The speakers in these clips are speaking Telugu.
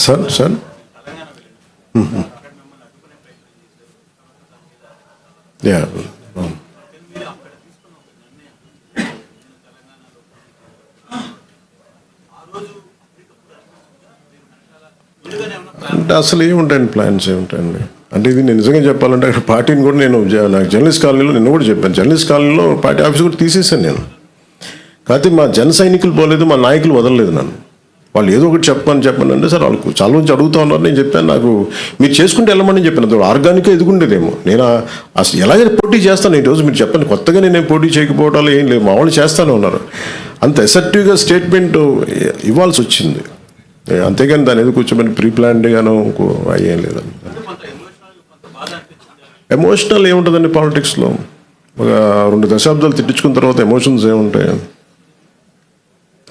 సార్ యా అంటే అసలు ఏముంటాయండి ప్లాన్స్ ఏముంటాయండి అంటే ఇది నేను నిజంగా చెప్పాలంటే అక్కడ పార్టీని కూడా నేను నాకు జర్నలిస్ట్ కాలనీలో నిన్న కూడా చెప్పాను జర్నలిస్ట్ కాలనీలో పార్టీ ఆఫీస్ కూడా తీసేసాను నేను కాకపోతే మా జన సైనికులు పోలేదు మా నాయకులు వదలలేదు నన్ను వాళ్ళు ఏదో ఒకటి చెప్పని అంటే సార్ వాళ్ళకు చాలా నుంచి అడుగుతూ ఉన్నారు నేను చెప్పాను నాకు మీరు చేసుకుంటే వెళ్ళమని చెప్పాను అది ఆర్గానిక్గా ఎదుగుండేదేమో నేను అసలు ఎలాగైనా పోటీ చేస్తాను ఈరోజు మీరు చెప్పండి కొత్తగా నేను పోటీ చేయకపోవడాలు ఏం లేదు మా వాళ్ళు చేస్తూనే ఉన్నారు అంత ఎసెప్టివ్గా స్టేట్మెంట్ ఇవ్వాల్సి వచ్చింది అంతేగాని దాని ఏదో కూర్చోమని ప్రీ ప్లాన్డ్గాను అయ్యేం లేదండి ఎమోషనల్ ఏముంటుందండి పాలిటిక్స్లో ఒక 2 దశాబ్దాలు తిట్టించుకున్న తర్వాత ఎమోషన్స్ ఏముంటాయి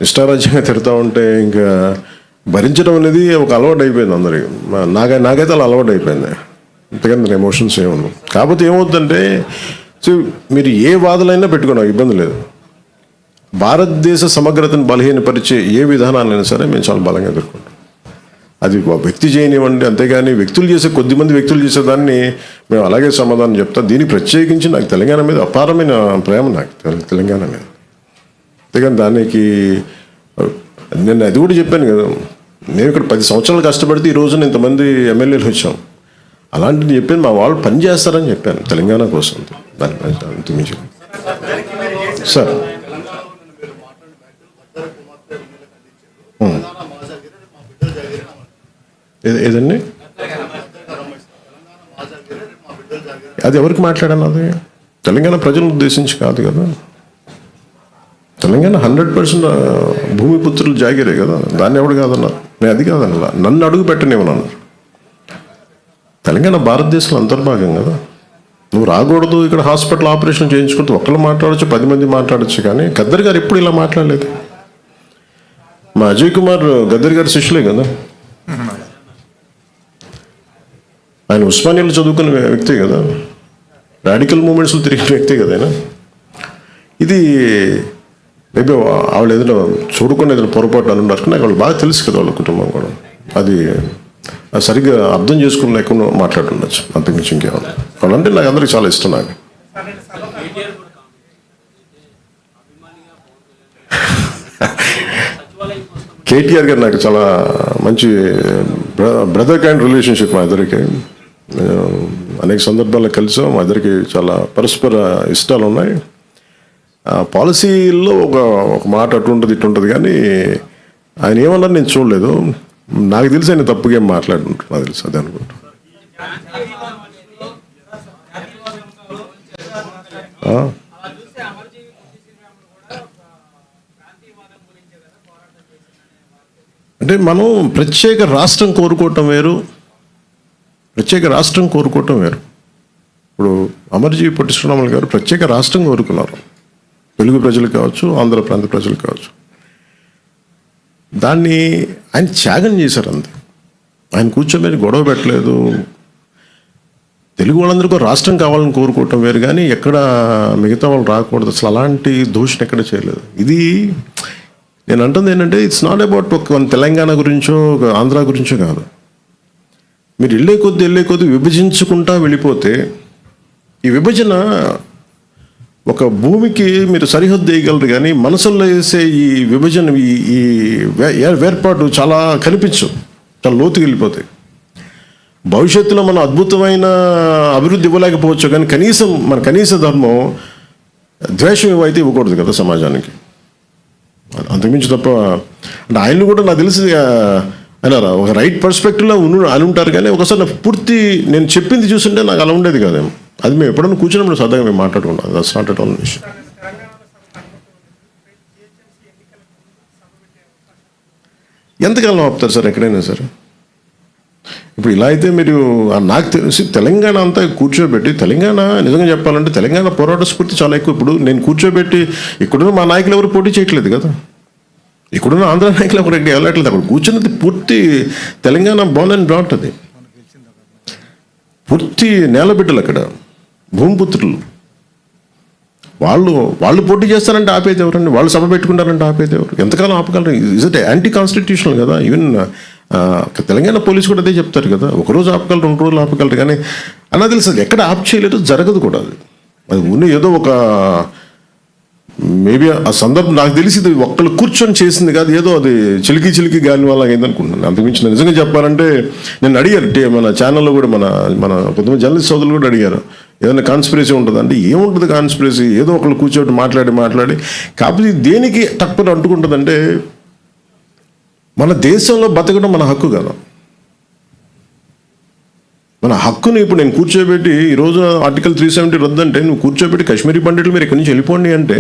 ఇష్టారాజ్యంగా తిడతా ఉంటే ఇంకా భరించడం అనేది ఒక అలవాటు అయిపోయింది అందరికి నాకైతే అలా అలవాటు అయిపోయింది అంతేగాని ఎమోషన్స్ ఏముండవు కాకపోతే ఏమవుతుందంటే మీరు ఏ వాదనైనా పెట్టుకున్నాం ఇబ్బంది లేదు భారతదేశ సమగ్రతను బలహీనపరిచే ఏ విధానాలైనా సరే మేము చాలా బలంగా ఎదుర్కొంటాం అది వ్యక్తి చేయనివ్వండి అంతేగాని కొద్దిమంది వ్యక్తులు చేసేదాన్ని మేము అలాగే సమాధానం చెప్తాం దీనికి ప్రత్యేకించి నాకు తెలంగాణ మీద అపారమైన ప్రేమ నాకు తెలంగాణ మీద అంతేగాని దానికి నేను అది కూడా చెప్పాను కదా మేము ఇక్కడ 10 సంవత్సరాలు కష్టపడితే ఈ రోజున ఇంతమంది ఎమ్మెల్యేలు వచ్చాం అలాంటిది చెప్పాను మా వాళ్ళు పని చేస్తారని చెప్పాను తెలంగాణ కోసం దాని సార్ ఏదండి అది ఎవరికి మాట్లాడాను అది తెలంగాణ ప్రజలను ఉద్దేశించి కాదు కదా తెలంగాణ 100% భూమిపుత్రులు జాగిరే కదా దాన్ని ఎవడు కాదన్నారు నేను అది కాదన్నా నన్ను అడుగు పెట్టనివ్వనన్నారు తెలంగాణ భారతదేశంలో అంతర్భాగం కదా నువ్వు రాకూడదు ఇక్కడ హాస్పిటల్ ఆపరేషన్ చేయించుకుంటూ ఒక్కళ్ళు మాట్లాడచ్చు 10 మంది మాట్లాడచ్చు కానీ గద్దర్ గారు ఎప్పుడు ఇలా మాట్లాడలేదు మా అజయ్ కుమార్ గద్దర్ గారి శిష్యులే కదా ఆయన ఉస్మానియాలో చదువుకున్న వ్యక్తే కదా రాడికల్ మూమెంట్స్లో తిరిగిన వ్యక్తే కదా ఆయన ఇది మేబీ వాళ్ళు ఏదైనా చూడుకొని ఏదైనా పొరపాటు అని ఉండరు నాకు వాళ్ళు బాగా తెలుసు కదా వాళ్ళ కుటుంబం కూడా అది సరిగ్గా అర్థం చేసుకుని లేకుండా మాట్లాడుండొచ్చు అంతకుమించి ఇంకేమన్నా వాళ్ళంటే నాకు అందరికీ చాలా ఇష్టం నాకు కేటీఆర్ గారు నాకు చాలా మంచి బ్రదర్ కైండ్ రిలేషన్షిప్ మా ఇద్దరికి అనేక సందర్భాల్లో కలిసాం మా ఇద్దరికి చాలా పరస్పర ఇష్టాలు ఉన్నాయి పాలసీల్లో ఒక మాట అటు ఉంటుంది ఇటు ఉంటుంది కానీ ఆయన ఏమన్నారు నేను చూడలేదు నాకు తెలిసి ఆయన తప్పుగా ఏం మాట్లాడుకుంటారు నాకు తెలుసు అదే అనుకుంటా అంటే మనం ప్రత్యేక రాష్ట్రం కోరుకోవటం వేరు ఇప్పుడు అమర్జీ పొట్టి శ్రీరాములు గారు ప్రత్యేక రాష్ట్రం కోరుకున్నారు తెలుగు ప్రజలు కావచ్చు ఆంధ్ర ప్రాంత ప్రజలు కావచ్చు దాన్ని ఆయన త్యాగం చేశారు అంతే ఆయన కూర్చోబెట్టి గొడవ పెట్టలేదు తెలుగు వాళ్ళందరికీ రాష్ట్రం కావాలని కోరుకోవటం వేరు కానీ ఎక్కడ మిగతా వాళ్ళు రాకూడదు అసలు అలాంటి దోషణ ఎక్కడ చేయలేదు ఇది నేను అంటుంది ఏంటంటే ఇట్స్ నాట్ అబౌట్ ఒక తెలంగాణ గురించో ఒక ఆంధ్ర గురించో కాదు మీరు వెళ్ళే కొద్దీ విభజించుకుంటా వెళ్ళిపోతే ఈ విభజన ఒక భూమికి మీరు సరిహద్దు వేయగలరు కానీ మనసుల్లో వేసే ఈ విభజన ఈ వేర్పాటు చాలా కనిపించవు చాలా లోతుకి వెళ్ళిపోతాయి భవిష్యత్తులో మనం అద్భుతమైన అభివృద్ధి ఇవ్వలేకపోవచ్చు కానీ మన కనీస ధర్మం ద్వేషం ఇవైతే ఇవ్వకూడదు కదా సమాజానికి అంతకుమించి తప్ప అంటే ఆయన్ని కూడా నాకు తెలిసి ఆయన ఒక రైట్ పర్స్పెక్టివ్లో అని ఉంటారు కానీ ఒకసారి నాకు పూర్తి నేను చెప్పింది చూస్తుంటే నాకు అలా ఉండేది కాదేమో అది మేము ఎప్పుడైనా కూర్చున్నప్పుడు సరదాగా మేము మాట్లాడుకుంటాం దట్స్ నాట్ ఎట్ ఆల్ విషయం ఎంతకాలం ఆపుతారు సార్ ఎక్కడైనా సరే ఇప్పుడు ఇలా అయితే మీరు నాకు తెలిసి తెలంగాణ అంతా కూర్చోబెట్టి తెలంగాణ నిజంగా చెప్పాలంటే తెలంగాణ పోరాట స్ఫూర్తి చాలా ఎక్కువ ఇప్పుడు నేను కూర్చోబెట్టి ఇక్కడున్న మా నాయకులు ఎవరు పోటీ చేయట్లేదు కదా ఇక్కడున్న ఆంధ్ర నాయకులు ఎవరు ఎక్కడ వెళ్ళట్లేదు అక్కడ కూర్చున్నది పూర్తి తెలంగాణ బోర్న్ అండ్ బ్రాట్ అది పూర్తి నేలబిడ్డలు అక్కడ భూమిపుత్రులు వాళ్ళు పోటీ చేస్తారంటే ఆపేది ఎవరండి వాళ్ళు సభ పెట్టుకుంటారంటే ఆపేది ఎవరు ఎంతకాలం ఆపగలరు ఇస్ ఇట్ యాంటీ కాన్స్టిట్యూషనల్ కదా ఈవెన్ తెలంగాణ పోలీసు కూడా అదే చెప్తారు కదా, ఒకరోజు ఆపగలరు, 2 రోజులు ఆపగలరు, కానీ అలా తెలుసు అది ఎక్కడ ఆప్ చేయలేదు, జరగదు కూడా. అది ఉన్న ఏదో ఒక మేబీ ఆ సందర్భం నాకు తెలిసి ఇది ఒక్కళ్ళు కూర్చొని చేసింది కాదు, ఏదో అది చిలికి గాలి వల్ల అయిందనుకుంటున్నాను. అంతకుమించి నేను నిజంగా చెప్పాలంటే నేను అడిగారు మన ఛానల్లో కూడా, మన కొంతమంది జర్నలిస్ట్ సోదరులు కూడా అడిగారు, ఏదైనా కాన్స్పిరసీ ఉంటుంది అంటే, ఏముంటుంది కాన్స్పిరసీ, ఏదో ఒకళ్ళు కూర్చోబెట్టి మాట్లాడి కాకపోతే దేనికి తక్కువ అంటుకుంటుందంటే, మన దేశంలో బతకడం మన హక్కు కదా. మన హక్కుని ఇప్పుడు నేను కూర్చోబెట్టి ఈరోజు ఆర్టికల్ 370 రద్దంటే, నువ్వు కూర్చోబెట్టి కాశ్మీరీ పండితులు మీరు ఇక్కడి నుంచి వెళ్ళిపోండి అంటే,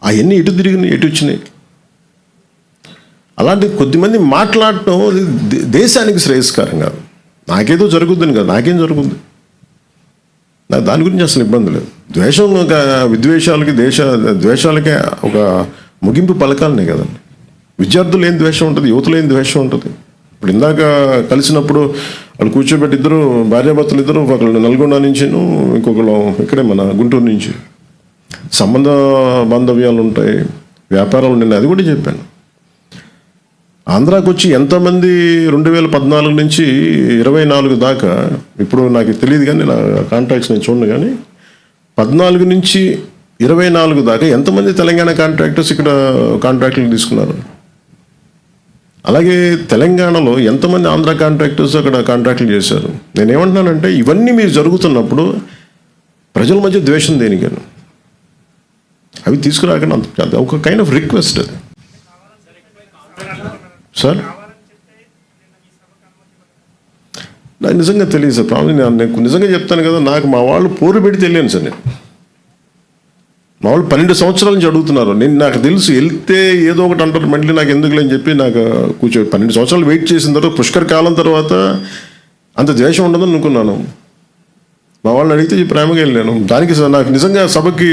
అవన్నీ ఎటు తిరిగినాయి, ఎటు వచ్చినాయి. అలాంటి కొద్దిమంది మాట్లాడటం దేశానికి శ్రేయస్కరం కాదు. నాకేదో జరుగుద్దని కాదు, నాకేం జరుగుద్ది, నాకు దాని గురించి అసలు ఇబ్బంది లేదు. ద్వేషం, విద్వేషాలకి ద్వేషాలకే ఒక ముగింపు పలకాలనే కదండి. విద్యార్థులు ఏం ద్వేషం ఉంటుంది, యువతలో ఏం ద్వేషం ఉంటుంది. ఇప్పుడు ఇందాక కలిసినప్పుడు వాళ్ళు కూర్చోబెట్టి ఇద్దరు భార్యాభర్తలు ఇద్దరు, ఒకళ్ళు నల్గొండ నుంచి, ఇంకొకళ్ళు ఇక్కడే మన గుంటూరు నుంచి, సంబంధ బాంధవ్యాలు ఉంటాయి, వ్యాపారాలు ఉన్నాయి. అది కూడా చెప్పాను. ఆంధ్రాకి వచ్చి ఎంతమంది 2014 నుంచి 24 దాకా, ఇప్పుడు నాకు తెలియదు కానీ నా కాంట్రాక్ట్స్ నేను చూడను, కానీ 14 నుంచి 24 దాకా ఎంతమంది తెలంగాణ కాంట్రాక్టర్స్ ఇక్కడ కాంట్రాక్టులు తీసుకున్నారు. అలాగే తెలంగాణలో ఎంతమంది ఆంధ్ర కాంట్రాక్టర్స్ అక్కడ కాంట్రాక్టులు చేశారు. నేనేమంటున్నానంటే, ఇవన్నీ మీరు జరుగుతున్నప్పుడు ప్రజల మధ్య ద్వేషం దేనికని అవి తీసుకురాకండి. ఒక కైండ్ ఆఫ్ రిక్వెస్ట్ అది. సార్ నాకు నిజంగా తెలియదు సార్, ప్రాబ్లం నేను నిజంగా చెప్తాను కదా, నాకు మా వాళ్ళు పోరు పెడితే వెళ్ళాను సార్. నేను మా వాళ్ళు 12 సంవత్సరాల నుంచి అడుగుతున్నారు. నాకు తెలుసు వెళ్తే ఏదో ఒకటి అంటారు, మళ్ళీ నాకు ఎందుకులే అని చెప్పి నాకు 12 సంవత్సరాలు వెయిట్ చేసిన తర్వాత, పుష్కర్ కాలం తర్వాత అంత ద్వేషం ఉండదని అనుకున్నాను. మా వాళ్ళని అడిగితే ప్రేమగా వెళ్ళాను. దానికి నాకు నిజంగా సభకి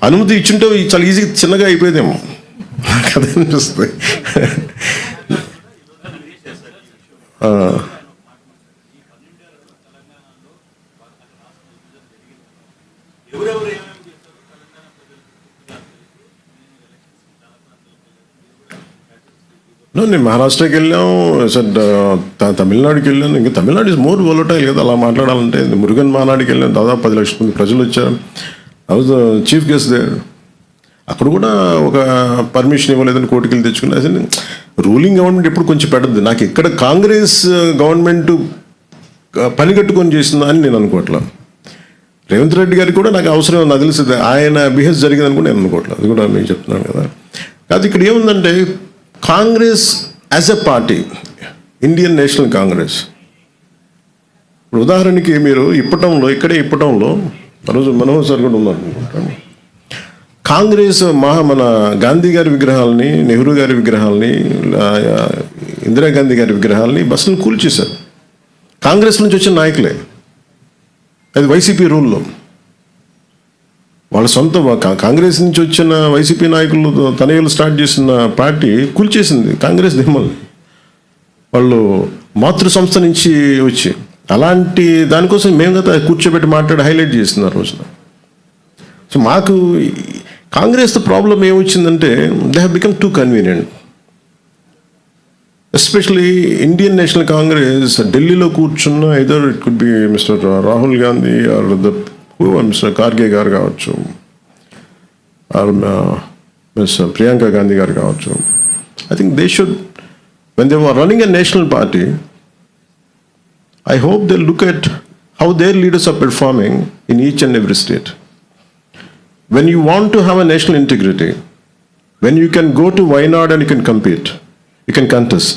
అనుమతి ఇచ్చుంటే చాలా ఈజీగా చిన్నగా అయిపోయేదేమో, నాకు అదే అనిపిస్తుంది. నేను మహారాష్ట్రకి వెళ్ళాం సార్, తమిళనాడుకి వెళ్ళాను. ఇంకా తమిళనాడు ఇస్ మోర్ వోలటైల్ కదా అలా మాట్లాడాలంటే. మురుగన్ మానాడికి వెళ్ళాను, దాదాపు 10 లక్షల మంది ప్రజలు వచ్చారు. I was chief guest there. అక్కడ కూడా ఒక పర్మిషన్ ఇవ్వలేదని కోర్టుకి వెళ్ళి తెచ్చుకున్నా. అసలు రూలింగ్ గవర్నమెంట్ ఎప్పుడు కొంచెం పెట్టద్దు. నాకు ఇక్కడ కాంగ్రెస్ గవర్నమెంట్ పని కట్టుకొని చేసిందా అని నేను అనుకోవట్లా. రేవంత్ రెడ్డి గారికి కూడా నాకు అవసరం నాకు తెలిసింది, ఆయన బిహేవ్ జరిగిందని కూడా నేను అనుకోవట్లేదు. అది కూడా మీకు చెప్తున్నాను కదా. కాదు ఇక్కడ ఏముందంటే, Congress as a party, Indian National Congress, ఇప్పుడు ఉదాహరణకి మీరు ఇప్పటంలో రోజు మనోహర్ సార్ కూడా ఉన్నారు అనుకుంటాను, కాంగ్రెస్ మన గాంధీ గారి విగ్రహాలని, నెహ్రూ గారి విగ్రహాలని, ఇందిరాగాంధీ గారి విగ్రహాలని బస్సులు కూల్చేశారు. కాంగ్రెస్ నుంచి వచ్చిన నాయకులే. అది వైసీపీ రూల్లో వాళ్ళ సొంత కాంగ్రెస్ నుంచి వచ్చిన వైసీపీ నాయకులు తనయులు స్టార్ట్ చేసిన పార్టీ కూల్చేసింది కాంగ్రెస్ దిమ్మల్ని. వాళ్ళు మాతృ సంస్థ నుంచి వచ్చి అలాంటి దానికోసం మేము కదా కూర్చోబెట్టి మాట్లాడి హైలైట్ చేస్తున్నారు రోజున. సో మాకు కాంగ్రెస్ ప్రాబ్లం ఏమొచ్చిందంటే, they have become too convenient. Especially Indian National Congress ఢిల్లీలో కూర్చున్న, either it could be mister Rahul Gandhi or mister Kharge గారు కావచ్చు, ఆర్ మిస్ ప్రియాంక గాంధీ గారు కావచ్చు. I think they should, when they were running a national party, I hope they'll look at how their leaders are performing in each and every state. When you want to have a national integrity, when you can go to Wayanad and you can compete, you can contest.